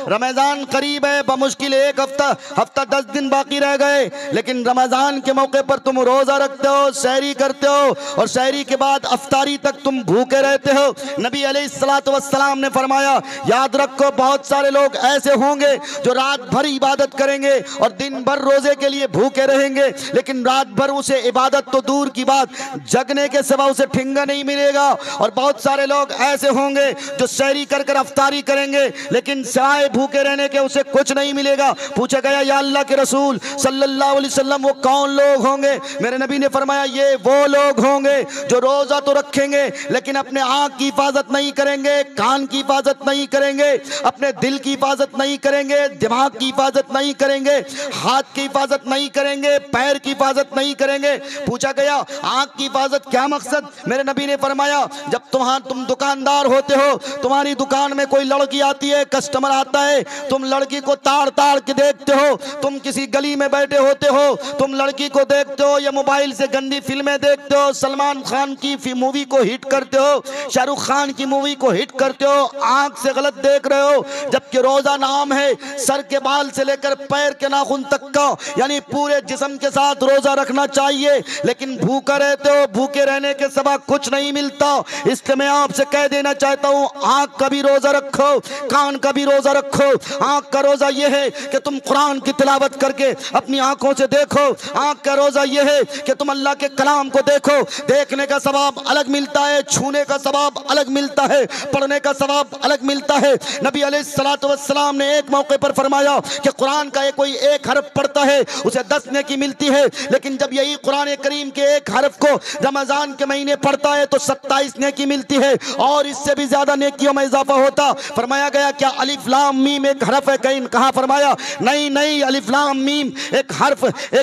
रमजान करीब है, बमुश्किल एक हफ्ता 10 दिन बाकी रह गए, लेकिन रमजान के मौके पर तुम रोजा रखते हो, सहरी करते हो और सहरी के बाद अफ्तारी तक तुम भूखे रहते हो। नबी अलैहिस्सलातु वस्सलाम ने फरमाया, याद रखो बहुत सारे लोग ऐसे होंगे जो रात भर इबादत करेंगे और दिन भर रोजे के लिए भूखे रहेंगे, लेकिन रात भर उसे इबादत तो दूर की बात, जगने के सिवा उसे ठिंगा नहीं मिलेगा। और बहुत सारे लोग ऐसे होंगे जो सहरी कर कर अफ्तारी करेंगे, लेकिन सिवाय भूखे रहने के उसे कुछ नहीं मिलेगा। पूछा गया, या अल्लाह के रसूल सल्लल्लाहु अलैहि वसल्लम वो कौन लोग होंगे? मेरे नबी ने फरमाया, ये वो लोग होंगे जो रोजा तो रखेंगे लेकिन अपने आंख की हिफाजत नहीं करेंगे, कान की हिफाजत नहीं करेंगे, अपने दिल की हिफाजत नहीं करेंगे, दिमाग की हिफाजत नहीं करेंगे, हाथ की हिफाजत नहीं करेंगे, पैर की हिफाजत नहीं करेंगे। पूछा गया, आंख की हिफाजत क्या मकसद? मेरे नबी ने फरमाया, जब तुम दुकानदार होते हो, तुम्हारी दुकान में कोई लड़की आती है, कस्टमर आता है, तुम लड़की को ताड़ ताड़ के देखते हो, तुम किसी गली में बैठे होते हो, तुम लड़की को देखते हो या मोबाइल से गंदी फिल्में देखते हो, सलमान खान की मूवी को हिट करते हो, शाहरुख खान की मूवी को हिट करते हो, आंख से गलत देख रहे हो, जबकि रोजा नाम है सर के बाल से लेकर पैर के नाखून तक का, यानी पूरे जिस्म के साथ रोजा रखना चाहिए, लेकिन भूखा रहते हो, भूखे रहने के सिवा कुछ नहीं मिलता। इसलिए मैं आपसे कह देना चाहता हूँ, आंख का भी रोजा रखो, कान का भी रोजा रखो। आंख का रोजा यह है कि तुम कुरान की तिलावत करके अपनी आंखों से देखो, आंख का रोजा यह है कि तुम अल्लाह के कलाम को देखो, देखने का सवाब अलग मिलता है, छूने का सवाब अलग मिलता है, पढ़ने का सवाब अलग मिलता है। नबी अलैहिस्सलातु वस्सलाम ने एक मौके पर फरमाया कि कुरान का कोई एक हरफ पढ़ता है उसे 10 नेकी मिलती है, लेकिन जब यही कुरान करीम के एक हरफ को रमजान के महीने पढ़ता है तो 27 नेकी मिलती है और इससे भी ज्यादा नेकियों में इजाफा होता। फरमाया गया, क्या अलिफ लाम मीम एक हरफ है? कहा फरमाया, नहीं, अलिफ लाम मीम एक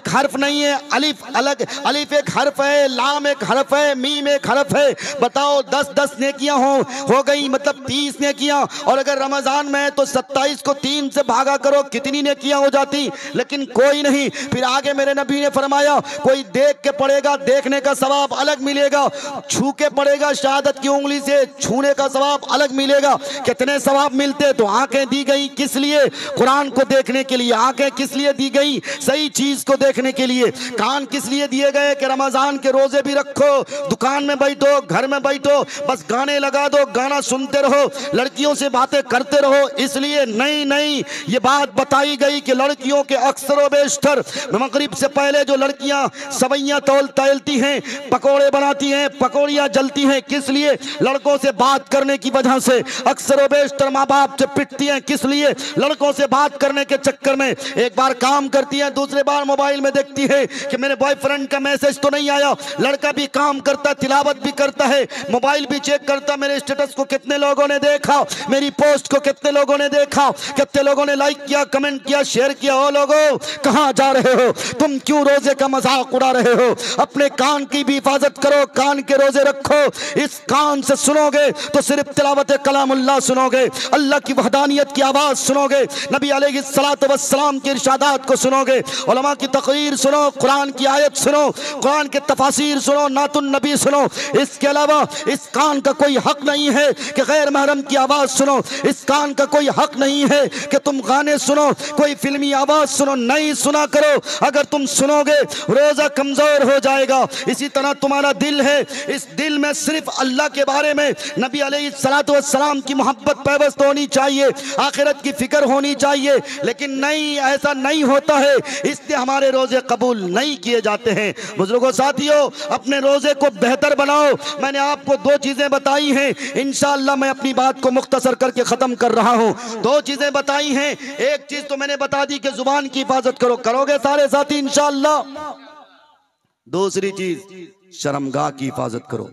हर्फ नहीं है, अलिफ अलग, अलिफ एक हर्फ है, लाम एक हरफ है, मीम एक हरफ है। बताओ 10 नेकियां हो गई, मतलब 30 नेकियां, और अगर रमजान में है तो 27 को 3 से भागा करो, कितनी नेकियां हो जाती? लेकिन कोई नहीं। फिर आगे मेरे नबी ने फरमाया, कोई देख के पढ़ेगा, देखने का सवाब अलग मिलेगा, छू के पढ़ेगा, शहादत की उंगली से छूने का सवाब अलग मिलेगा। कितने सवाब मिलते? तो आंखें दी गई किस लिए? कुरान को देखने के लिए। आंखें किस लिए दी गई? सही चीज को देखने के लिए। कान किस लिए दिए गए? कि रमजान के रोजे भी रखो, दुकान में बैठो, घर में बैठो, बस गाने लगा दो, गाना सुनते रहो, लड़कियों से बातें करते रहो, इसलिए नहीं, ये बात बताई गई कि लड़कियों के अक्सर व बेशतर मगरिब से पहले जो लड़कियां सवैयां तैलती हैं, पकोड़े बनाती हैं, पकौड़ियां जलती हैं, किस लिए? लड़कों से बात करने की वजह से। अक्सर व बेशतर माँ बाप से पिटती हैं, किस लिए? लड़कों से बात करने के चक्कर में। एक बार काम करती हैं, दूसरे बार मोबाइल में देखती है कि मेरे बॉयफ्रेंड का मैसेज तो नहीं आया। लड़का भी काम करता, तिलावत भी करता है, मोबाइल भी चेक करता, मेरे स्टेटस को कितने लोगों ने देखा, मेरी पोस्ट को कितने लोगों ने देखा, कितने लोगों ने लाइक किया, कमेंट किया, शेयर किया। ओ लोगों, कहां जा रहे हो तुम? क्यों रोजे का मजाक उड़ा रहे हो? अपने कान की भी हिफाजत करो, कान के रोजे रखो। इस कान से सुनोगे तो सिर्फ तिलावत कलामुल्लाह सुनोगे, अल्लाह की वहदानियत की आवाज सुनोगे, नबी अलैहिस्सलातु वस्सलाम के इरशादात को सुनोगे, उलमा की तकरीर सुनो, कुरान की आयत सुनो, कुरान के तफासिर सुनो, नातुन नबी सुनो। इसके अलावा इस कान का कोई हक नहीं है कि गैर महरम की आवाज सुनो। इस कान का कोई हक नहीं है कि तुम गाने सुनो, कोई फिल्मी आवाज सुनो, नहीं सुना करो। अगर तुम सुनोगे रोजा कमजोर हो जाएगा। इसी तरह तुम्हारा दिल है, इस दिल में सिर्फ अल्लाह के बारे में, नबी अलैहिस्सलातु वस्सलाम की मोहब्बत पैवस्त होनी चाहिए, आखिरत की फिक्र होनी चाहिए, लेकिन नहीं, ऐसा नहीं होता है, इसलिए हमारे रोजे कबूल नहीं किए जाते हैं। बुजुर्गों, साथियों, अपने रोजे को बेहतर बनाओ। मैंने आपको 2 चीजें बताई हैं, इंशाअल्लाह मैं अपनी बात को मुख्तसर करके खत्म कर रहा हूं। 2 चीजें बताई हैं, एक चीज तो मैंने बता दी कि जुबान की हिफाजत करो, करोगे सारे साथी इंशाअल्लाह। दूसरी चीज, शर्मगाह की हिफाजत करो।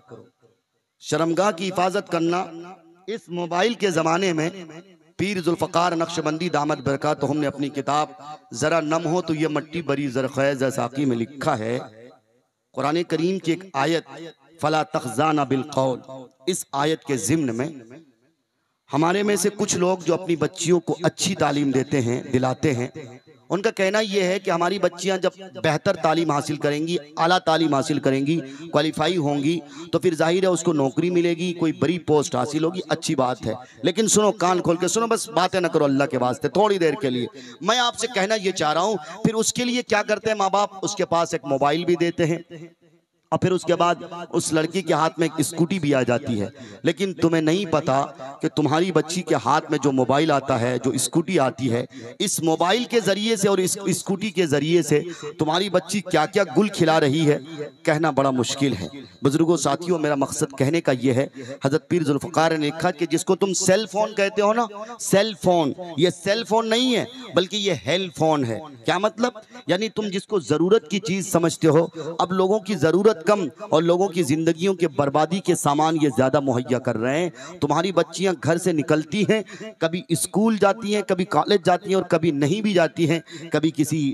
शर्मगाह की हिफाजत करना इस मोबाइल के जमाने में, पीर जुल्फकार नक्शबंदी दामद बरकात हमने अपनी किताब जरा नम हो तो ये मट्टी बरी जरखैज़ साकी में लिखा है, कुरान करीम की एक आयत, फला तखजाना बिल कौल, इस आयत के ज़िम्न में हमारे में से कुछ लोग जो अपनी बच्चियों को अच्छी तालीम देते हैं, दिलाते हैं, उनका कहना यह है कि हमारी बच्चियां जब बेहतर तालीम हासिल करेंगी, आला तालीम हासिल करेंगी, क्वालिफाई होंगी, तो फिर जाहिर है उसको नौकरी मिलेगी, कोई बड़ी पोस्ट हासिल होगी, अच्छी बात है। लेकिन सुनो, कान खोल के सुनो, बस बातें न करो अल्लाह के वास्ते थोड़ी देर के लिए। मैं आपसे कहना ये चाह रहा हूँ, फिर उसके लिए क्या करते हैं माँ बाप, उसके पास एक मोबाइल भी देते हैं और फिर उसके बाद उस लड़की के हाथ में एक स्कूटी भी आ जाती है। लेकिन तुम्हें नहीं पता कि तुम्हारी बच्ची के हाथ में जो मोबाइल आता है, जो स्कूटी आती है, इस मोबाइल के जरिए से और इस स्कूटी के जरिए से तुम्हारी बच्ची क्या क्या गुल खिला रही है, कहना बड़ा मुश्किल है। बुजुर्गों, साथियों, मेरा मकसद कहने का यह है, हजरत पीर जुल्फ़िकार ने लिखा कि जिसको तुम सेल फोन कहते हो ना, सेल फोन, ये सेल फोन नहीं है बल्कि ये हेल फोन है। क्या मतलब? यानी तुम जिसको जरूरत की चीज समझते हो, अब लोगों की जरूरत कम और लोगों की जिंदगियों के बर्बादी के सामान ये ज्यादा मुहैया कर रहे हैं। तुम्हारी बच्चियां घर से निकलती हैं, कभी स्कूल जाती हैं, कभी कॉलेज जाती हैं और कभी नहीं भी जाती हैं, कभी किसी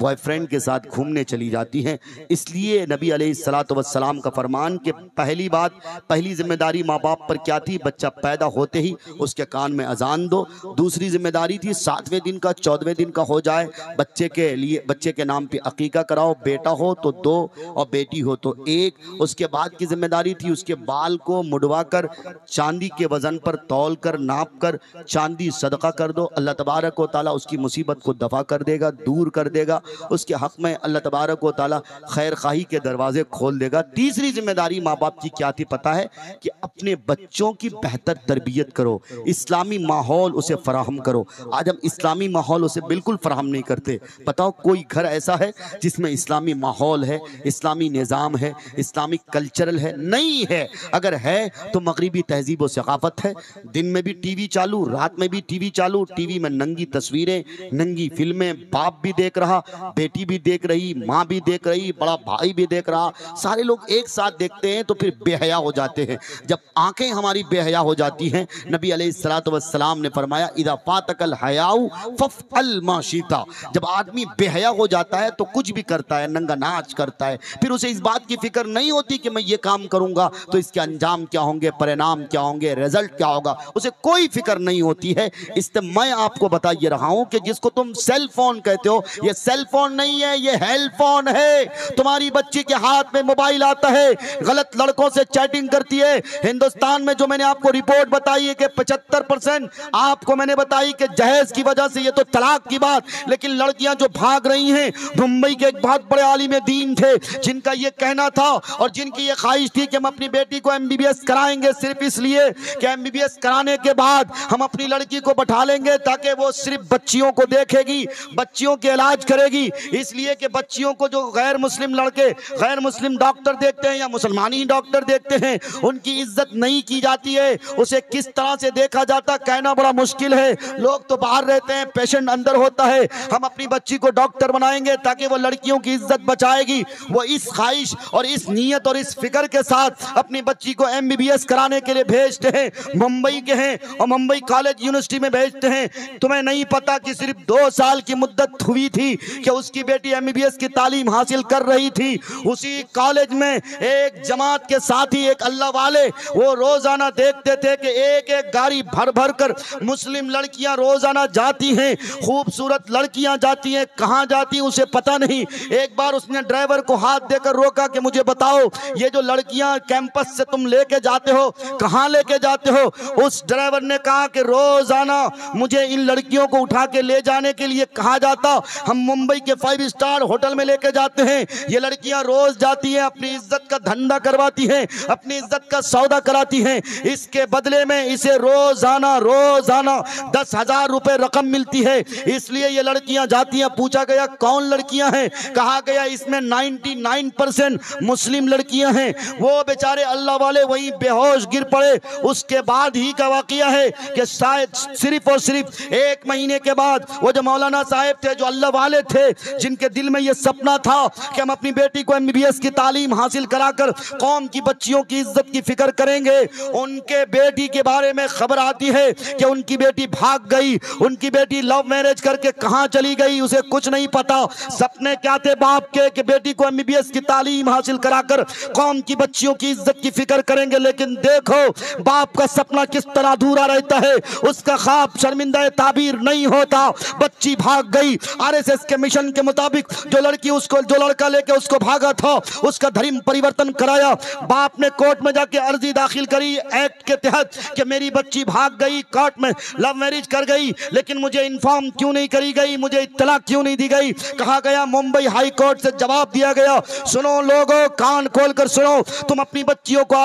बॉयफ्रेंड के साथ घूमने चली जाती हैं। इसलिए नबी अलैहिस्सलातु वस्सलाम का फरमान कि पहली बात, पहली जिम्मेदारी माँ बाप पर क्या थी? बच्चा पैदा होते ही उसके कान में अजान दो। दूसरी जिम्मेदारी थी 7वें दिन का 14वें दिन का हो जाए, बच्चे के लिए, बच्चे के नाम पे अकीका कराओ, बेटा हो तो 2 और बेटी हो तो 1। उसके बाद की जिम्मेदारी थी उसके बाल को मुड़वा कर चांदी के वजन पर तौल कर नाप कर चांदी सदका कर दो। अल्लाह तबारक व तआला उसकी मुसीबत को दफा कर देगा, दूर कर देगा। उसके हक में अल्लाह तबारक व तआला खैर खाही के दरवाजे खोल देगा। तीसरी जिम्मेदारी माँ बाप की क्या थी पता है? कि अपने बच्चों की बेहतर तरबियत करो, इस्लामी माहौल उसे फराहम करो। आज हम इस्लामी माहौल उसे बिल्कुल फराहम नहीं करते। बताओ कोई घर ऐसा है जिसमें इस्लामी माहौल है, इस्लामी निज़ाम है, इस्लामिक कल्चरल है? नहीं है। अगर है तो मगरिबी तहजीब व सकाफत है। दिन में भी टीवी चालू, रात में भी टीवी चालू, टीवी में नंगी तस्वीरें, नंगी फिल्में, बाप भी देख रहा, बेटी भी देख रही, माँ भी देख रही, बड़ा भाई भी देख रहा, सारे लोग एक साथ देखते हैं तो फिर बेहया हो जाते हैं। जब आंखें हमारी बेहया हो जाती हैं, नबी अलैहिस्सलातु वस्सलाम ने फरमाया इदा फातकल हयाउ फफ़अल मा शिता। जब आदमी बेहया हो जाता है तो कुछ भी करता है, नंगा नाच करता है, फिर उसे इस बात की फिक्र नहीं होती कि मैं ये काम करूंगा तो इसके अंजाम क्या होंगे, परिणाम क्या होंगे, रिजल्ट क्या होगा, उसे कोई फिक्र नहीं होती है। इसलिए मैं आपको बता ये रहा हूं कि जिसको तुम सेल फोन कहते हो, ये सेल फोन नहीं है, ये हेल फोन है। तुम्हारी बच्ची के हाथ में मोबाइल आता है, गलत लड़कों से चैटिंग करती है। हिंदुस्तान में जो मैंने आपको रिपोर्ट बताई है कि 75% आपको मैंने बताई कि जहेज की वजह से, ये तो तलाक की बात, लेकिन लड़कियां जो भाग रही हैं, मुंबई के एक बहुत बड़े आलिम दीन थे जिनका ये कहना था और जिनकी ये ख्वाहिश थी कि हम अपनी बेटी को MBBS कराएंगे सिर्फ इसलिए कि MBBS कराने के बाद हम अपनी लड़की को बैठा लेंगे ताकि वो सिर्फ बच्चियों को देखेगी, बच्चियों के इलाज करेगी। इसलिए कि बच्चियों को जो गैर मुस्लिम लड़के, गैर मुस्लिम डॉक्टर देखते हैं या मुसलमानी डॉक्टर देखते हैं, उनकी इज्जत नहीं की जाती है। उसे किस तरह से देखा जाता कहना बड़ा मुश्किल है। लोग तो बाहर रहते हैं, पेशेंट अंदर होता है। हम अपनी बच्ची को डॉक्टर बनाएंगे ताकि वो लड़कियों की इज्जत बचाएगी। वो इस ख्वाहिश और इस नीयत और इस फिक्र के साथ अपनी बच्ची को MBBS कराने के लिए भेजते हैं। मुंबई के हैं और मुंबई कॉलेज यूनिवर्सिटी में भेजते हैं। तुम्हें नहीं पता कि सिर्फ 2 साल की मुद्दत हुई थी कि उसकी बेटी MBBS की तालीम हासिल कर रही थी। उसी कॉलेज में एक जमात के साथी, एक अल्लाह वाले, वो रोजाना देखते थे कि एक एक गाड़ी भर भर कर मुस्लिम लड़कियां रोजाना जाती हैं, खूबसूरत लड़कियां जाती हैं। कहां जाती उसे पता नहीं। एक बार उसने ड्राइवर को हाथ देकर रोका कि मुझे बताओ ये जो लड़कियां कैंपस से तुम लेके जाते हो, कहां लेके जाते हो? उस ड्राइवर ने कहा कि रोजाना मुझे इन लड़कियों को उठा के ले जाने के लिए कहा जाता, हम मुंबई के 5 स्टार होटल में लेके जाते हैं। ये लड़कियां रोज जाती हैं, अपनी इज्जत का धंधा करवाती हैं, अपनी इज्जत का सौदा कराती हैं। इसके बदले में इसे रोजाना 10,000 रुपए रकम मिलती है। इसलिए ये लड़कियां जाती हैं। पूछा गया कौन लड़कियां हैं? कहा गया इसमें 99% मुस्लिम लड़कियां हैं। वो बेचारे अल्लाह वाले वहीं बेहोश गिर पड़े। उसके बाद ही का वाकया है कि शायद सिर्फ और सिर्फ 1 महीने के बाद वो जो मौलाना साहब थे, जो अल्लाह वाले थे, थे, जिनके दिल में ये सपना था कि हम अपनी बेटी को MBBS की तालीम हासिल कराकर कौम की बच्चियों की इज्जत की फिक्र करेंगे, उनके बेटी के बारे में खबर आती है कि उनकी बेटी भाग गई, उनकी बेटी लव मैरिज करके कहां चली गई, उसे कुछ नहीं पता। सपने क्या थे बाप के कि बेटी को MBBS की तालीम हासिल कराकर कौम की बच्चियों की इज्जत की फिक्र करेंगे, लेकिन देखो बाप का सपना किस तरह अधूरा रहता है, उसका ख्वाब शर्मिंदा ताबीर नहीं होता। बच्ची भाग गई, RSS के मिशन के मुताबिक जो लड़की उसको, जो लड़का लेके उसको भागा था, उसका धर्म परिवर्तन कराया। बाप ने कोर्ट में जाके अर्जी दाखिल करी एक्ट के तहत कि मेरी बच्ची भाग गई, कोर्ट में लव मैरिज कर गई, लेकिन मुझे इन्फॉर्म क्यों नहीं करी गई, मुझे इत्तला क्यों नहीं दी गई। कहा गया मुंबई हाई कोर्ट से जवाब दिया गया, सुनो लोगों कान खोलकर सुनो, तुम अपनी बच्चियों को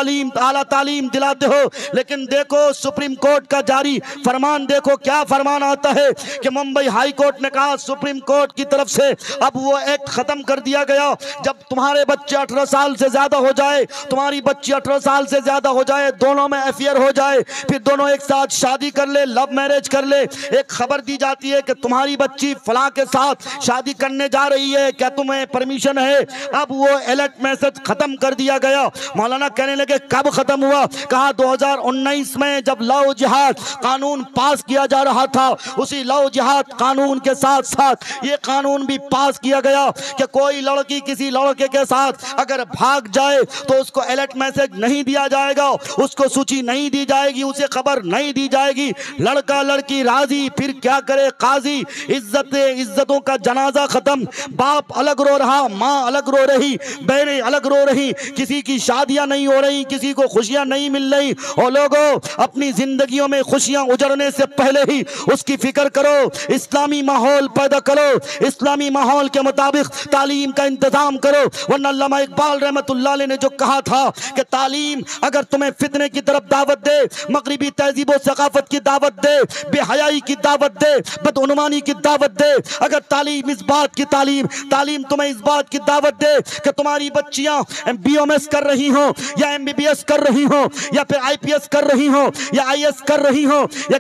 आला तालीम दिलाते हो, लेकिन देखो सुप्रीम कोर्ट का जारी फरमान देखो, क्या फरमान आता है कि मुंबई हाई कोर्ट ने कहा सुप्रीम कोर्ट की तरफ से अब वो एक्ट खत्म कर दिया गया, जब तुम्हारे बच्चे 18 साल से ज्यादा हो जाए, तुम्हारी बच्ची 18 साल से ज्यादा हो जाए, दोनों में अफेयर हो जाए, फिर दोनों एक साथ शादी कर ले, लव मैरिज कर ले, एक खबर दी जाती है कि तुम्हारी बच्ची फलां के साथ शादी करने जा रही है, क्या तुम्हें परमिशन है। अब वो अलर्ट मैसेज खत्म कर दिया गया। मौलाना कहने लगे कब खत्म हुआ, कहा 2019 में जब लव जिहाद कानून पास किया जा रहा था, उसी लव जिहाद कानून के साथ साथ ये कानून भी पास किया गया कि कोई लड़की किसी लड़के के साथ अगर भाग जाए तो उसको अलर्ट मैसेज नहीं दिया जाएगा, उसको सूची नहीं दी जाएगी, उसे खबर नहीं दी जाएगी। लड़का लड़की राजी, फिर क्या करे काजी। इज्जतों का जनाजा खत्म, बाप अलग रो रहा, माँ अलग रो रही, बहनें अलग रो रही, किसी की शादियां नहीं हो रही, किसी को खुशियां नहीं मिल रही। और लोगों अपनी जिंदगियों में खुशियां उजड़ने से पहले ही उसकी फिक्र करो, इस्लामी माहौल पैदा करो, इस्लामी माहौल के मुताबिक तालीम का इंतजाम करो। वरना अल्लामा इकबाल रहमतुल्लाह अलैह ने जो कहा था कि तालीम अगर तुम्हें फितने की तरफ दावत दे, मगरिबी तहजीब और सकाफत की दावत दे, बेहयाई की दावत दे, बदउनवानी की दावत दे, अगर तालीम इस बात की तालीम तुम्हें इस बात की दावत दे कि तुम्हारी बच्चियां BOMS कर रही हो या MBBS कर रही हो या फिर IPS कर रही हो या IS कर रही हो या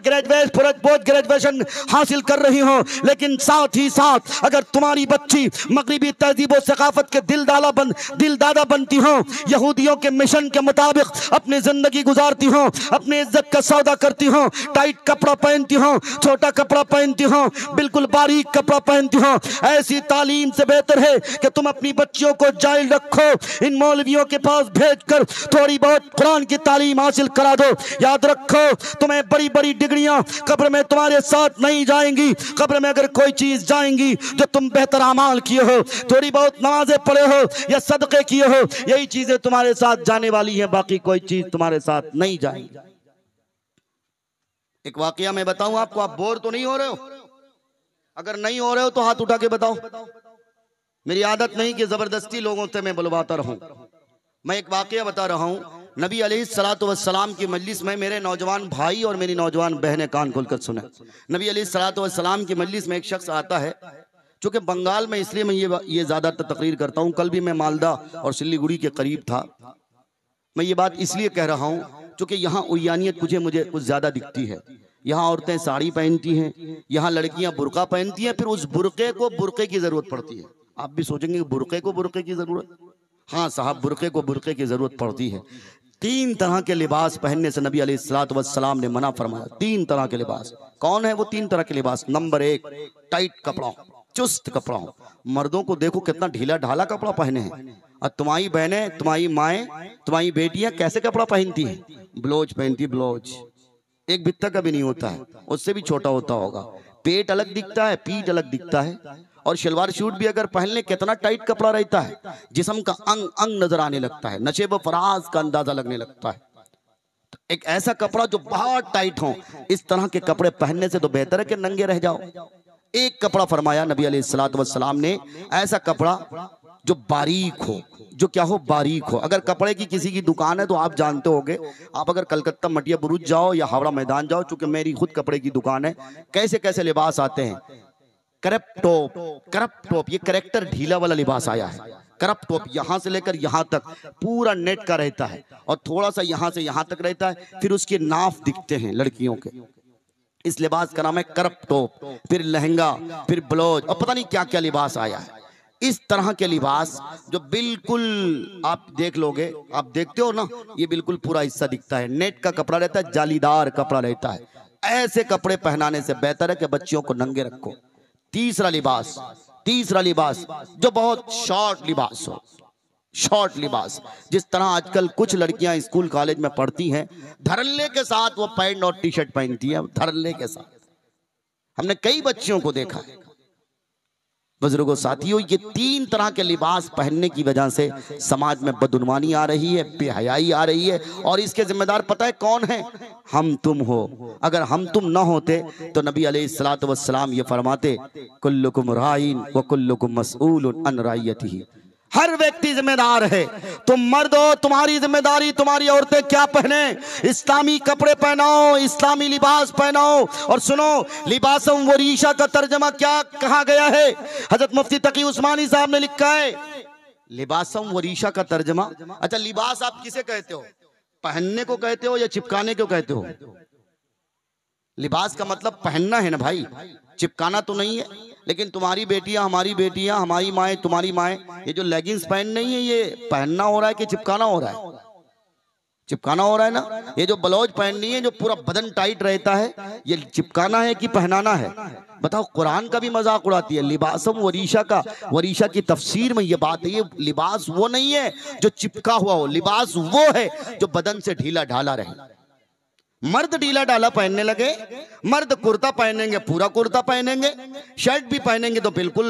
पोस्ट ग्रेजुएशन हासिल कर रही हो, लेकिन साथ ही साथ अगर तुम्हारी बच्ची मगरिबी तहजीब और सकाफत के दिलदादा बनती हो, यहूदियों के मिशन के मुताबिक अपनी जिंदगी गुजारती हो, अपनी इज्जत का सौदा करती हो, टाइट कपड़ा पहनती हो, छोटा कपड़ा पहनती हो, बिल्कुल बारीक कपड़ा पहनती हो, ऐसी तालीम से बेहतर है कि तुम अपनी बच्चियों को जाइल रखो, इन मौलवियों के पास भेजकर थोड़ी बहुत कुरान की तालीम हासिल करा दो। याद रखो तुम्हें बड़ी बड़ी डिग्रियां कब्र में तुम्हारे साथ नहीं जाएंगी, कब्र में अगर कोई चीज जाएंगी जो तुम बेहतर अमाल किए हो, थोड़ी बहुत नमाजें पढ़े हो या सदके किए हो, यही चीजें तुम्हारे साथ जाने वाली हैं, बाकी कोई चीज तुम्हारे साथ नहीं जाएगी। एक वाकया मैं बताऊं आपको, आप बोर तो नहीं हो रहे हो? अगर नहीं हो रहे हो तो हाथ उठा के बताओ। मेरी आदत नहीं कि जबरदस्ती लोगों से मैं बुलवाता रहूं। मैं एक वाकया बता रहा हूं। नबी अलैहिस्सलातु वस्सलाम की मजलिस में मेरे नौजवान भाई और मेरी नौजवान बहनें कान खोलकर सुने। नबी अलैहिस्सलातु वस्सलाम की मजलिस में एक शख्स आता है, चूंकि बंगाल में इसलिए मैं ये ज़्यादातर तकरीर करता हूँ, कल भी मैं मालदा और सिल्लीगुड़ी के करीब था। मैं ये बात इसलिए कह रहा हूँ चूंकि यहाँ उयानियत मुझे कुछ ज़्यादा दिखती है। यहाँ औरतें साड़ी पहनती हैं, यहाँ लड़कियाँ बुर्का पहनती हैं, फिर उस बुर्के को बुर्के की ज़रूरत पड़ती है। आप भी सोचेंगे बुर्के को बुर्के की ज़रूरत, हाँ साहब बुर्के को बुर्के की ज़रूरत पड़ती है। 3 तरह के लिबास पहनने से नबी अलैहिस्सलातु वस्सलाम ने मना फरमाया। 3 तरह के लिबास। कौन है वो 3 तरह के लिबास? नंबर 1 टाइट कपड़ा, चुस्त कपड़ा। मर्दों को देखो कितना ढीला ढाला कपड़ा पहने हैं, और तुम्हारी बहनें, तुम्हारी माएँ, तुम्हारी बेटियां कैसे कपड़ा पहनती हैं? ब्लाउज पहनती, ब्लाउज एक बित्ता का भी नहीं होता है, उससे भी छोटा होता होगा। पेट अलग दिखता है, पीठ अलग दिखता है, और शलवार शूट भी अगर पहन ले कितना टाइट कपड़ा रहता है, जिस्म का अंग अंग नजर आने लगता है, नशेब फराज का अंदाजा लगने लगता है। तो एक ऐसा कपड़ा जो बहुत टाइट हो, इस तरह के कपड़े पहनने से तो बेहतर है कि नंगे रह जाओ। एक कपड़ा फरमाया नबी अलैहिस्सलातु वस्सलाम ने, ऐसा कपड़ा जो बारीक हो, जो क्या हो, बारीक हो। अगर कपड़े की किसी की दुकान है तो आप जानते होंगे, आप अगर कलकत्ता मटिया बुरुज जाओ या हावड़ा मैदान जाओ, चूंकि मेरी खुद कपड़े की दुकान है, कैसे कैसे लिबास आते हैं। करप टॉप, ये करेक्टर ढीला वाला लिबास आया है। करप टॉप यहाँ से लेकर यहाँ तक पूरा नेट का रहता है, और थोड़ा सा यहाँ से यहाँ तक रहता है, फिर उसके नाफ दिखते हैं लड़कियों के। इस लिबास का नाम है करप टॉप, फिर लहंगा, फिर ब्लाउज और पता नहीं क्या क्या लिबास आया है। इस तरह के लिबास जो बिल्कुल आप देख लोगे, आप देखते हो ना, ये बिल्कुल पूरा हिस्सा दिखता है, नेट का कपड़ा रहता है, जालीदार कपड़ा रहता है। ऐसे कपड़े पहनाने से बेहतर है कि बच्चियों को नंगे रखो। तीसरा लिबास जो बहुत शॉर्ट लिबास हो, शॉर्ट लिबास। जिस तरह आजकल कुछ लड़कियां स्कूल कॉलेज में पढ़ती हैं, धड़ल्ले के साथ वो पैंट और टी शर्ट पहनती है, धड़ल्ले के साथ। हमने कई बच्चियों को देखा है। बुजुर्गों साथियों, ये 3 तरह के लिबास पहनने की वजह से समाज में बदुनवानी आ रही है, बेहयाई आ रही है, और इसके जिम्मेदार पता है कौन है? हम तुम हो। अगर हम तुम ना होते तो नबी अलैहिस्सलातु वस्सलाम ये फरमाते, कुल्लुकुम राइन व कुल्लुकुम मसऊलुन अन राइयतिही। हर व्यक्ति जिम्मेदार है। तुम मर्द हो, तुम्हारी जिम्मेदारी, तुम्हारी औरतें क्या पहने, इस्लामी कपड़े पहनाओ, इस्लामी लिबास पहनाओ। और सुनो, लिबासम व रीशा का तर्जमा क्या कहा गया है? हजरत मुफ्ती तकी उस्मानी साहब ने लिखा है, लिबासम व रीशा का तर्जमा। अच्छा, लिबास आप किसे कहते हो? पहनने को कहते हो या चिपकाने को कहते हो? लिबास का मतलब पहनना है ना भाई, चिपकाना तो नहीं है। लेकिन तुम्हारी बेटियां, हमारी बेटियां, हमारी माएँ, तुम्हारी माएँ, ये जो लेगिंग्स पहन नहीं है, ये पहनना हो रहा है कि चिपकाना हो रहा है? चिपकाना हो रहा है ना। ये जो ब्लाउज पहननी है, जो पूरा बदन टाइट रहता है, ये चिपकाना है कि पहनाना है? बताओ, कुरान का भी मजाक उड़ाती है। लिबासम वरीशा का, वरीशा की तफसीर में ये बात है, ये लिबास वो नहीं है जो चिपका हुआ हो, लिबास वो है जो बदन से ढीला ढाला रहे। मर्द ढीला ढाला पहनने लगे, मर्द कुर्ता पहनेंगे, पूरा कुर्ता पहनेंगे, शर्ट भी पहनेंगे तो बिल्कुल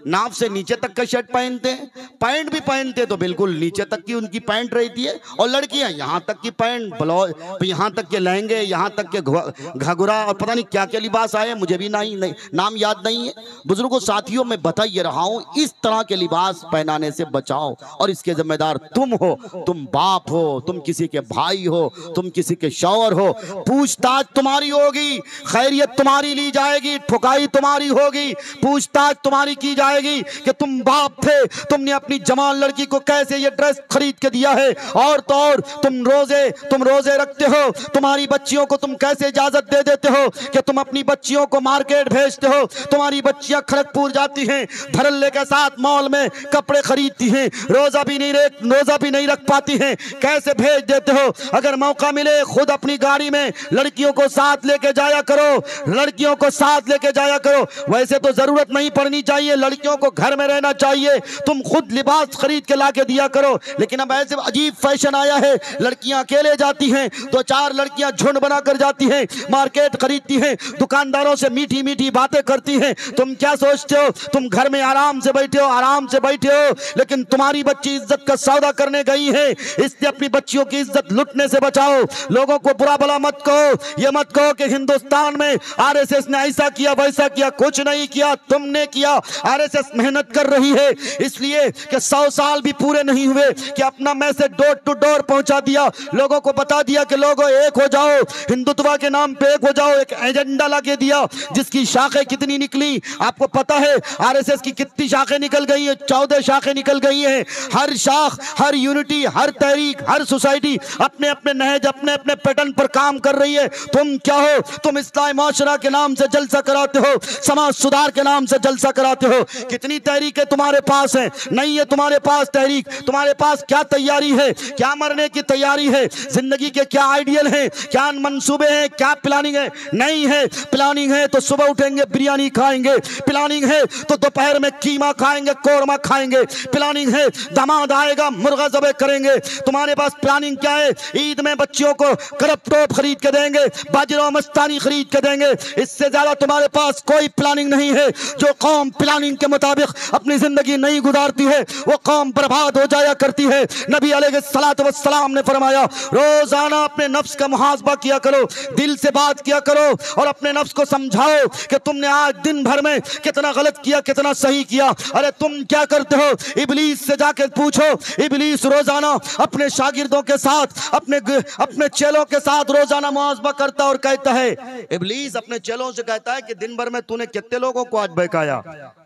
नाप से नीचे तक का शर्ट पहनते हैं, पैंट भी पहनते तो बिल्कुल नीचे तक की उनकी पैंट रहती है, और लड़कियां यहाँ तक की पैंट, ब्लाउज, यहाँ तक के लहंगे, यहाँ तक के घाघरा, और पता नहीं क्या क्या लिबास आए, मुझे भी नहीं नाम याद नहीं है। बुजुर्गों साथियों, मैं बता ये रहा हूँ, इस तरह के लिबास पहनाने से बचाओ, और इसके जिम्मेदार तुम हो। तुम बाप हो, तुम किसी के भाई हो, तुम किसी के शौहर हो, पूछताछ तुम्हारी होगी, खैरियत तुम्हारी ली जाएगी, ठुकाई तुम्हारी होगी, पूछताछ तुम्हारी की जाएगी कि तुम बाप थे, तुमने अपनी जवान लड़की को कैसे ये ड्रेस खरीद के दिया है, और तो और तुम रोजे रखते हो, तुम्हारी बच्चियों को तुम कैसे इजाजत दे देते हो कि तुम अपनी बच्चियों को मार्केट भेजते हो, तुम्हारी बच्चियां खड़गपुर जाती हैं, धड़ल्ले के साथ मॉल में कपड़े खरीदती हैं, रोजा भी नहीं रख पाती हैं, कैसे भेज देते हो? अगर मौका मिले खुद अपनी गाड़ी में लड़कियों को साथ लेके जाया करो, लड़कियों को साथ लेके जाया करो। वैसे तो जरूरत नहीं पड़नी चाहिए, लड़कियों को घर में रहना चाहिए, तुम खुद लिबास खरीद के लाके दिया करो। लेकिन अब ऐसे अजीब फैशन आया है, लड़कियां अकेले जाती हैं, 2-4 लड़कियां झुंड बनाकर जाती हैं, मार्केट खरीदती हैं, दुकानदारों से मीठी मीठी बातें करती हैं। तुम क्या सोचते हो? तुम घर में आराम से बैठे हो, लेकिन तुम्हारी बच्ची इज्जत का सौदा करने गई है, इसलिए अपनी बच्चियों की इज्जत लुटने से बचाओ। लोगों को बुरा भला मत कहो, ये मत कहो कि हिंदुस्तान में आरएसएस ने ऐसा किया वैसा किया, कुछ नहीं किया, तुमने किया। आरएसएस मेहनत कर रही है इसलिए कि 100 साल भी पूरे नहीं हुए कि अपना मैसेज डोर टू डोर पहुंचा दिया, लोगों को बता दिया कि लोगों एक हो जाओ, हिंदुत्व के नाम पे एक हो जाओ, एक एजेंडा लगा दिया जिसकी शाखें कितनी निकली आपको पता है? आरएसएस की कितनी शाखें निकल गई है? 14 शाखें निकल गई हैं। हर शाख, हर यूनिटी, हर तहरीक, हर सोसाइटी अपने अपने नहज, अपने अपने पैटर्न पर काम कर रही है। तुम क्या हो? तुम इस्लामी माशरा के नाम से जलसा कराते हो, समाज सुधार के नाम से जलसा कराते हो। कितनी तहरीकें तुम्हारे पास हैं? नहीं है तुम्हारे पास तहरीक, तुम्हारे पास क्या तैयारी है? क्या मरने की तैयारी है? जिंदगी के क्या आइडियल हैं? क्या मंसूबे हैं? क्या प्लानिंग है? नहीं है। प्लानिंग है तो सुबह उठेंगे बिरयानी खाएंगे, प्लानिंग है तो दोपहर में कीमा खाएंगे, कोरमा खाएंगे, प्लानिंग है दामाद आएगा मुर्गा ज़बह करेंगे। तुम्हारे पास प्लानिंग क्या है? ईद में बच्चियों को करप टॉप खरीद के देंगे, बाजरा मस्तानी खरीद के देंगे, इससे ज्यादा तुम्हारे पास कोई प्लानिंग नहीं है। जो कौम प्लानिंग के मुताबिक अपनी जिंदगी नहीं गुजारती है वो कौम बर्बाद हो जाया करती है। नबी अलैहिस्सलातु वस्सलाम ने फरमाया, रोजाना अपने नफ्स का मुहासबा किया करो, दिल से बात किया करो और अपने नफ्स को समझाओ कि तुमने आज दिन भर में कितना गलत किया, कितना सही किया। अरे तुम क्या करते हो? इब्लीस से जाके पूछो। इब्लीस रोजाना अपने शागिर्दों के साथ, अपने चेलों के साथ रोजाना मुआज़बा करता और कहता है, इब्लीस अपने चेलों से कहता है कि दिन भर में तूने कितने लोगों को आज बहकाया।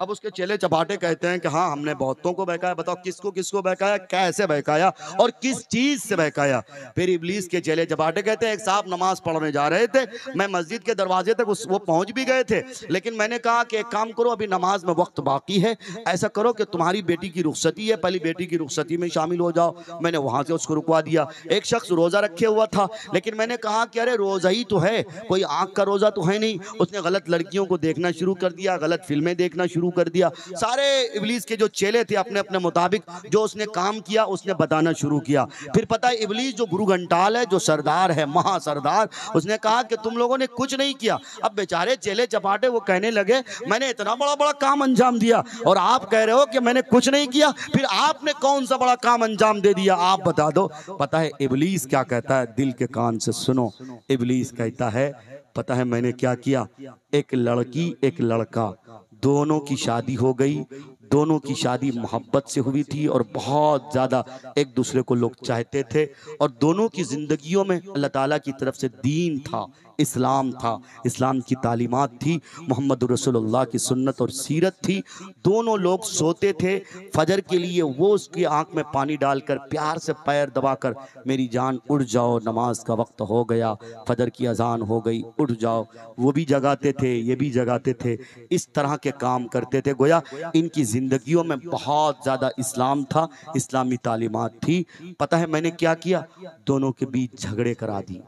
अब उसके चेले चपाटे कहते हैं कि हाँ हमने बहुतों को बहकाया। बताओ किसको किसको बहकाया, कैसे बहकाया और किस चीज से बहकाया। फिर इब्लीस के चेले चपाटे कहते हैं, एक साहब नमाज पढ़ने जा रहे थे, मैं मस्जिद के दरवाजे तक वो पहुंच भी गए थे, लेकिन मैंने कहा कि एक काम करो, अभी नमाज में वक्त बाकी है, ऐसा करो कि तुम्हारी बेटी की रुखसती है, पहली बेटी की रुखसती में शामिल हो जाओ। मैंने वहां से उसको रुकवा दिया। एक शख्स रोजा रखे हुआ था, लेकिन मैंने कहा कि अरे रोजा ही तो है, कोई आंख का रोजा तो है नहीं। उसने गलत लड़कियों को देखना शुरू कर दिया, गलत फिल्में देखना शुरू कर दिया। सारे इब्लीस के जो चेले थे अपने अपने मुताबिक जो उसने काम किया उसने बताना शुरू किया। फिर पता है इब्लीस जो गुरु घंटाल है, जो सरदार है, महा सरदार, उसने कहा कि तुम लोगों ने कुछ नहीं किया। अब बेचारे चेले चपाटे वो कहने लगे, मैंने इतना बड़ा बड़ा काम अंजाम दिया और आप कह रहे हो कि मैंने कुछ नहीं किया, फिर आपने कौन सा बड़ा काम अंजाम दे दिया, आप बता दो। पता है इब्लीस क्या कहता है, दिल के कान से सुनो। इब्लीस कहता है, पता है मैंने क्या किया, एक लड़की एक लड़का दोनों की शादी हो गई, दोनों की शादी मोहब्बत से हुई थी और बहुत ज़्यादा एक दूसरे को लोग चाहते थे, और दोनों की ज़िंदगियों में अल्लाह ताला की तरफ से दीन था, इस्लाम था, इस्लाम की तालीमात थी, मोहम्मद रसूलुल्लाह की सुन्नत और सीरत थी। दोनों लोग सोते थे, फजर के लिए वो उसकी आंख में पानी डालकर प्यार से पैर दबाकर, मेरी जान उठ जाओ, नमाज का वक्त हो गया, फजर की अजान हो गई, उठ जाओ। वो भी जगाते थे, ये भी जगाते थे, इस तरह के काम करते थे। गोया इनकी जिंदगियों में बहुत ज़्यादा इस्लाम था, इस्लामी तालीमात थी। पता है मैंने क्या किया, दोनों के बीच झगड़े करा दिए।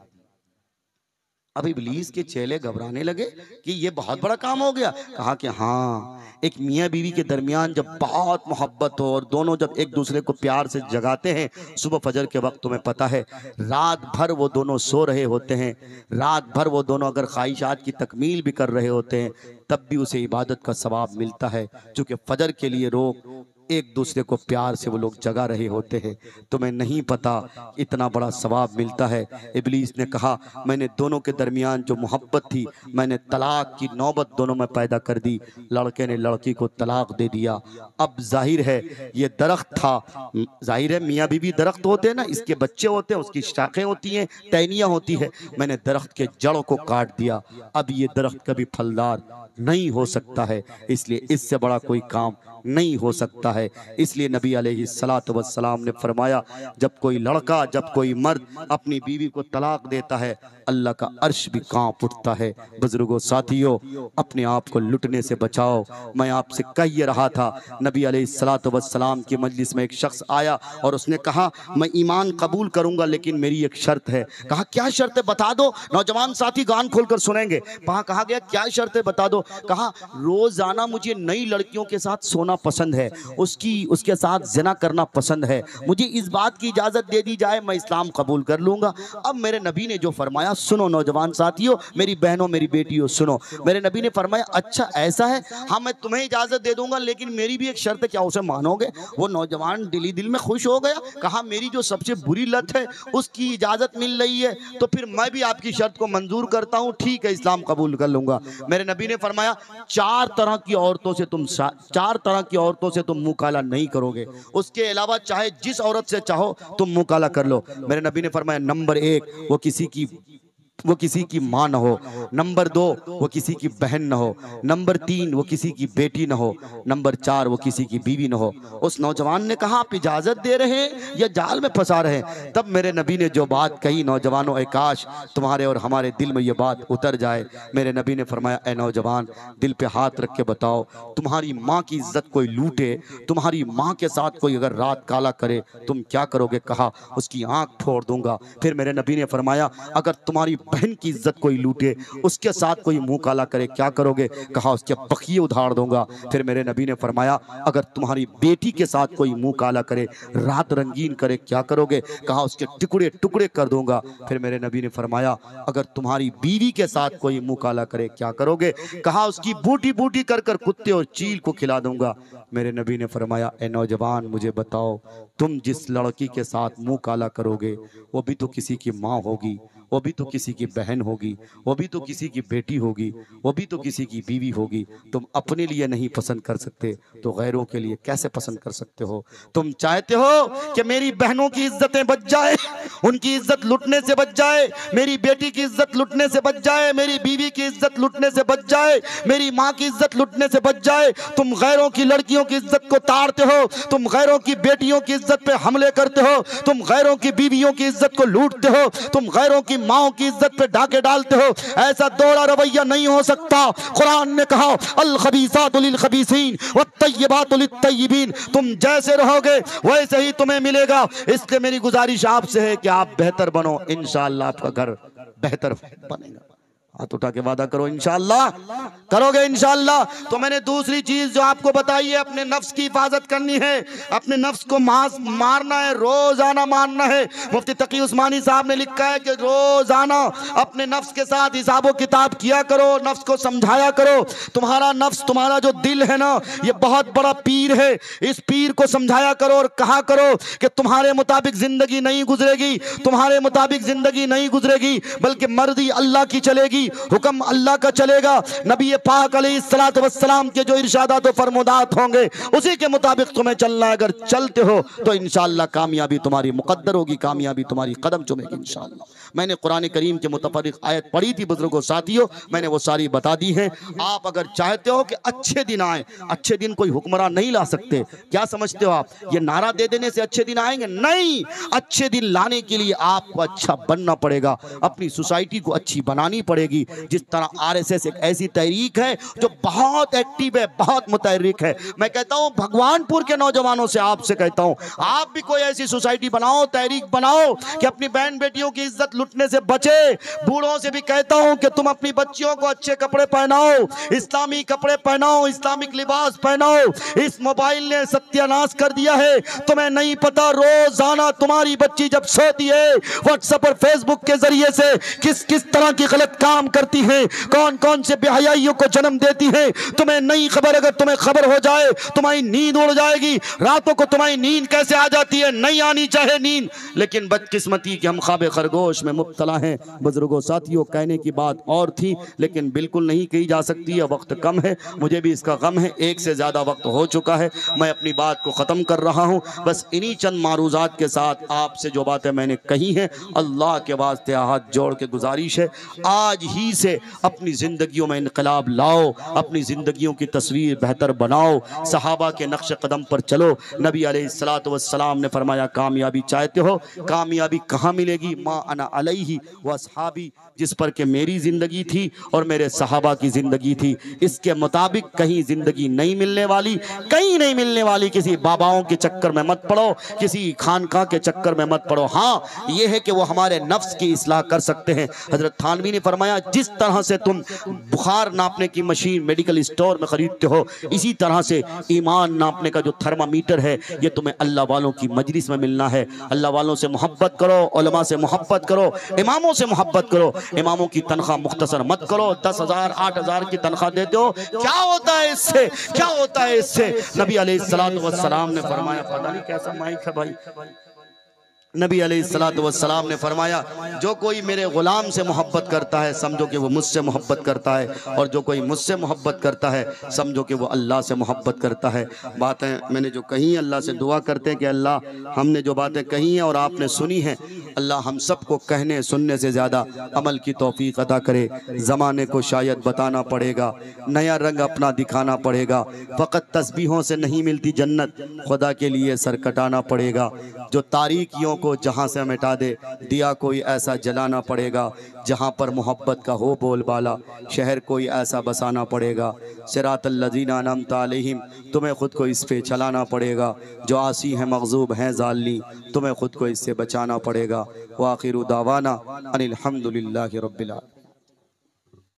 अब इब्लीस के चेले घबराने लगे कि ये बहुत बड़ा काम हो गया। कहा कि हाँ, एक मियाँ बीवी के दरमियान जब बहुत मोहब्बत हो और दोनों जब एक दूसरे को प्यार से जगाते हैं, सुबह फजर के वक्त तुम्हें पता है रात भर वो दोनों सो रहे होते हैं, रात भर वो दोनों अगर ख्वाहिशात की तकमील भी कर रहे होते हैं तब भी उसे इबादत का सवाब मिलता है, क्योंकि फजर के लिए रोक एक दूसरे को प्यार से वो लोग जगा रहे होते हैं। तुम्हें नहीं पता इतना बड़ा सवाब मिलता है। इब्लीस ने कहा, मैंने दोनों के दरमियान जो मोहब्बत थी, मैंने तलाक की नौबत दोनों में पैदा कर दी। लड़के ने लड़की को तलाक दे दिया। अब जाहिर है ये दरख्त था, जाहिर है मियाँ बीवी दरख्त होते हैं ना, इसके बच्चे होते हैं, उसकी शाखें होती हैं, टहनियाँ होती है। मैंने दरख्त के जड़ों को काट दिया, अब ये दरख्त कभी फलदार नहीं हो सकता है, इसलिए इससे बड़ा कोई काम नहीं हो सकता है। इसलिए नबी अलैहिस्सलातु वस्सलाम ने फरमाया, जब कोई लड़का, जब कोई मर्द अपनी बीवी को तलाक देता है, अल्लाह का अर्श भी कांप उठता है। बुजुर्गों, साथियों, अपने आप को लुटने से बचाओ। मैं आपसे कह ये रहा था, नबी अलैहिस्सलातु वस्सलाम की मजलिस में एक शख्स आया और उसने कहा, मैं ईमान कबूल करूंगा लेकिन मेरी एक शर्त है। कहा क्या शर्त है, बता दो। नौजवान साथी कान खोलकर सुनेंगे। कहा गया क्या शर्त है, बता दो। कहा रोजाना मुझे नई लड़कियों के साथ सोना पसंद है, उसके साथ जिना करना पसंद है, मुझे इस बात की इजाजत दे दी जाए, मैं इस्लाम कबूल कर लूंगा। अब मेरे नबी ने जो फरमाया, सुनो नौजवान साथियों, मेरी बहनों, मेरी बेटियों, सुनो। मेरे नबी ने फरमाया, अच्छा ऐसा है, हाँ मैं तुम्हें इजाजत दे दूंगा लेकिन मेरी भी एक शर्त है, क्या उसे मानोगे? वो नौजवान दिल में खुश हो गया। कहा मेरी जो सबसे बुरी लत है उसकी इजाजत मिल रही है तो फिर मैं भी आपकी शर्त को मंजूर करता हूँ, ठीक है इस्लाम कबूल कर लूंगा। मेरे नबी ने फरमाया, चार तरह की औरतों से तुम मुंह काला नहीं करोगे, उसके अलावा चाहे जिस औरत से चाहो तुम मुंह काला कर लो। मेरे नबी ने फरमाया, नंबर 1 वो किसी की माँ न हो, नंबर 2 वो किसी की बहन न हो, नंबर 3 वो किसी की बेटी न हो, नंबर 4 वो किसी की बीवी न हो। उस नौजवान ने कहा, आप इजाजत दे रहे हैं या जाल में फंसा रहे हैं? तब मेरे नबी ने जो बात कही, नौजवानों, ए काश तुम्हारे और हमारे दिल में ये बात उतर जाए। मेरे नबी ने फरमाया, ए नौजवान, दिल पे हाथ रख के बताओ, तुम्हारी माँ की इज्जत कोई लूटे, तुम्हारी माँ के साथ कोई अगर रात काला करे, तुम क्या करोगे? कहा उसकी आंख फोड़ दूंगा। फिर मेरे नबी ने फरमाया, अगर तुम्हारी बहन की इज्जत कोई लूटे, उसके साथ कोई मुंह काला करे, क्या करोगे? कहा उसके बखिए उधार दूंगा। फिर मेरे नबी ने फरमाया, अगर तुम्हारी बेटी के साथ कोई मुंह काला करे, रात रंगीन करे, क्या करोगे? कहा उसके टुकड़े टुकड़े कर दूंगा। फिर मेरे नबी ने फरमाया, अगर तुम्हारी बीवी के साथ कोई मुंह काला करे, क्या करोगे? कहा उसकी बूटी बूटी कर कर कुत्ते और चील को खिला दूंगा। मेरे नबी ने फरमाया, ए नौजवान, मुझे बताओ, तुम जिस लड़की के साथ मुंह काला करोगे वो भी तो किसी की माँ होगी, वो भी तो किसी की बहन होगी, वो भी तो किसी की बेटी होगी, वो भी तो किसी की बीवी होगी। तुम अपने लिए नहीं पसंद कर सकते तो गैरों के लिए कैसे पसंद कर सकते हो? तुम चाहते हो कि मेरी बहनों की इज्जतें बच जाए, उनकी इज्जत लुटने से बच जाए, मेरी बेटी की इज्जत लुटने से बच जाए, मेरी बीवी की इज्जत लुटने से बच जाए, मेरी माँ की इज्जत लुटने से बच जाए। तुम गैरों की लड़कियों की इज्जत को ताड़ते हो, तुम गैरों की बेटियों की इज्जत पे हमले करते हो, तुम गैरों की बीवियों की इज्जत को लूटते हो, तुम गैरों की माओं की इज्जत पे डाके डालते हो। ऐसा दोहरा रवैया नहीं हो सकता। कुरान ने कहा अल खबीसातु लिल खबीसीन वत्तय्यिबातु लित्तय्यिबीन। तुम जैसे रहोगे वैसे ही तुम्हें मिलेगा। इसलिए मेरी गुजारिश आपसे है कि आप बेहतर बनो, इंशाअल्लाह आपका घर बेहतर बनेगा। हाथ उठा के वादा करो इंशाअल्लाह करोगे इंशाअल्लाह। तो मैंने दूसरी चीज जो आपको बताई है, अपने नफ्स की हिफाजत करनी है, अपने नफ्स को मारना है, रोजाना मारना है। मुफ्ती तकी उस्मानी साहब ने लिखा है कि रोजाना अपने नफ्स के साथ हिसाबो किताब किया करो, नफ्स को समझाया करो। तुम्हारा नफ्स, तुम्हारा जो दिल है ना, ये बहुत बड़ा पीर है। इस पीर को समझाया करो और कहा करो कि तुम्हारे मुताबिक जिंदगी नहीं गुजरेगी, तुम्हारे मुताबिक जिंदगी नहीं गुजरेगी, बल्कि मर्जी अल्लाह की चलेगी, हुक्म अल्लाह का चलेगा। नबी पाक अलैहिस्सलातु वस्सलाम के जो इरशादात और फरमादात होंगे उसी के मुताबिक तुम्हें चलना है। अगर चलते हो तो इंशाअल्लाह कामयाबी तुम्हारी मुकद्दर होगी, कामयाबी तुम्हारी कदम चुमेगी इंशाअल्लाह। मैंने कुरान करीम के मुतफर्रिक आयत पढ़ी थी बुजुर्गों साथियों, मैंने वो सारी बता दी है। आप अगर चाहते हो कि अच्छे दिन आए, अच्छे दिन कोई हुक्मरान नहीं ला सकते। क्या समझते हो आप, ये नारा दे देने से अच्छे दिन आएंगे? नहीं, अच्छे दिन लाने के लिए आपको अच्छा बनना पड़ेगा, अपनी सोसाइटी को अच्छी बनानी पड़ेगी। जिस तरह आरएसएस एक ऐसी तहरीक है जो बहुत एक्टिव है, बहुत मुतहर्रिक है। मैं कहता हूं भगवानपुर के नौजवानों से आपसे कहता हूं, आप भी कोई ऐसी सोसाइटी बनाओ, तहरीक बनाओ कि अपनी बहन बेटियों की इज्जत लुटने से बचे। बूढ़ों से भी कहता हूं कि तुम अपनी बच्चियों को अच्छे कपड़े पहनाओ, इस्लामी कपड़े पहनाओ, इस्लामिक लिबास पहनाओ। इस मोबाइल ने सत्यानाश कर दिया है, तुम्हें नहीं पता रोजाना तुम्हारी बच्ची जब सोती है व्हाट्सएप और फेसबुक के जरिए से किस किस तरह की गलत काम करती है, कौन कौन से बेहयाइयों को जन्म देती है, तुम्हें नहीं खबर। अगर तुम्हें खबर हो जाए तुम्हारी नींद उड़ जाएगी। रातों को तुम्हारी नींद कैसे आ जाती है, नहीं आनी चाहे नींद, लेकिन बदकिस्मती कि हम ख्वाब खरगोश में मुब्तला हैं। बुजुर्गों साथियों, कहने की बात और थी लेकिन बिल्कुल नहीं कही जा सकती है, वक्त कम है, मुझे भी इसका गम है, एक से ज्यादा वक्त हो चुका है। मैं अपनी बात को खत्म कर रहा हूं, बस इन्हीं चंद मारूजात के साथ आपसे जो बातें मैंने कही हैं, अल्लाह के वास्ते हाथ जोड़ के गुजारिश है, आज ही से अपनी जिंदगियों में इनकलाब लाओ, अपनी जिंदगियों की तस्वीर बेहतर बनाओ, सहाबा के नक्श कदम पर चलो। नबी अलैहिस्सलातु वस्सलाम ने फरमाया कामयाबी चाहते हो, कामयाबी कहाँ मिलेगी? मा अना अलैहि व अस्हाबी, जिस पर के मेरी जिंदगी थी और मेरे सहाबा की जिंदगी थी, इसके मुताबिक कहीं जिंदगी नहीं मिलने वाली, कहीं नहीं मिलने वाली। किसी बाबाओं के चक्कर में मत पड़ो, किसी खानका के चक्कर में मत पड़ो। हाँ, यह है कि वो हमारे नफ्स की इस्लाह कर सकते हैं। हजरत थानवी ने फरमाया जिस तरह से तुम बुखार नापने की मशीन मेडिकल स्टोर में खरीदते हो, इसी तरह से ईमान नापने का जो थर्मामीटर है ये तुम्हें अल्लाह वालों की मजलिस में मिलना है। अल्लाह वालों से मोहब्बत करो, उलमा से मोहब्बत करो, इमामों से मोहब्बत करो। इमामों की तनख्वाह मुख्तसर मत करो, 10,000 8,000 की तनख्वाह देते हो, क्या होता है इससे, क्या होता है इससे? नबी अलैहिस्सलातु वस्सलाम ने फरमाया, पता नहीं कैसा माइक है भाई, नबी अलैहिस्सलातु वस्सलाम ने फरमाया जो कोई मेरे गुलाम से मोहब्बत करता है समझो कि वो मुझसे मोहब्बत करता है, और जो कोई मुझसे मोहब्बत करता है समझो कि वो अल्लाह से मोहब्बत करता है। बातें मैंने जो कही, अल्लाह से दुआ करते हैं कि अल्लाह हमने जो बातें कही हैं और आपने सुनी हैं, अल्लाह हम सबको कहने सुनने से ज़्यादा अमल की तौफीक अता करे। ज़माने को शायद बताना पड़ेगा, नया रंग अपना दिखाना पड़ेगा, फ़कत तस्बीहों से नहीं मिलती जन्नत, खुदा के लिए सर कटाना पड़ेगा। जो तारीकियों को जहाँ से मिटा दे, दिया कोई ऐसा जलाना पड़ेगा जहाँ पर मोहब्बत का हो बोलबाला, शहर कोई ऐसा बसाना पड़ेगा। सिरातल लज़ीना अनअमता अलैहिम, तुम्हें ख़ुद को इस पे चलाना पड़ेगा। जो आसी हैं मग़ज़ूब हैं ज़ालिम, तुम्हें ख़ुद को इससे बचाना पड़ेगा। व आखिरु दावाना अनिल हम्दुलिल्लाहि रब्बिल आलमीन।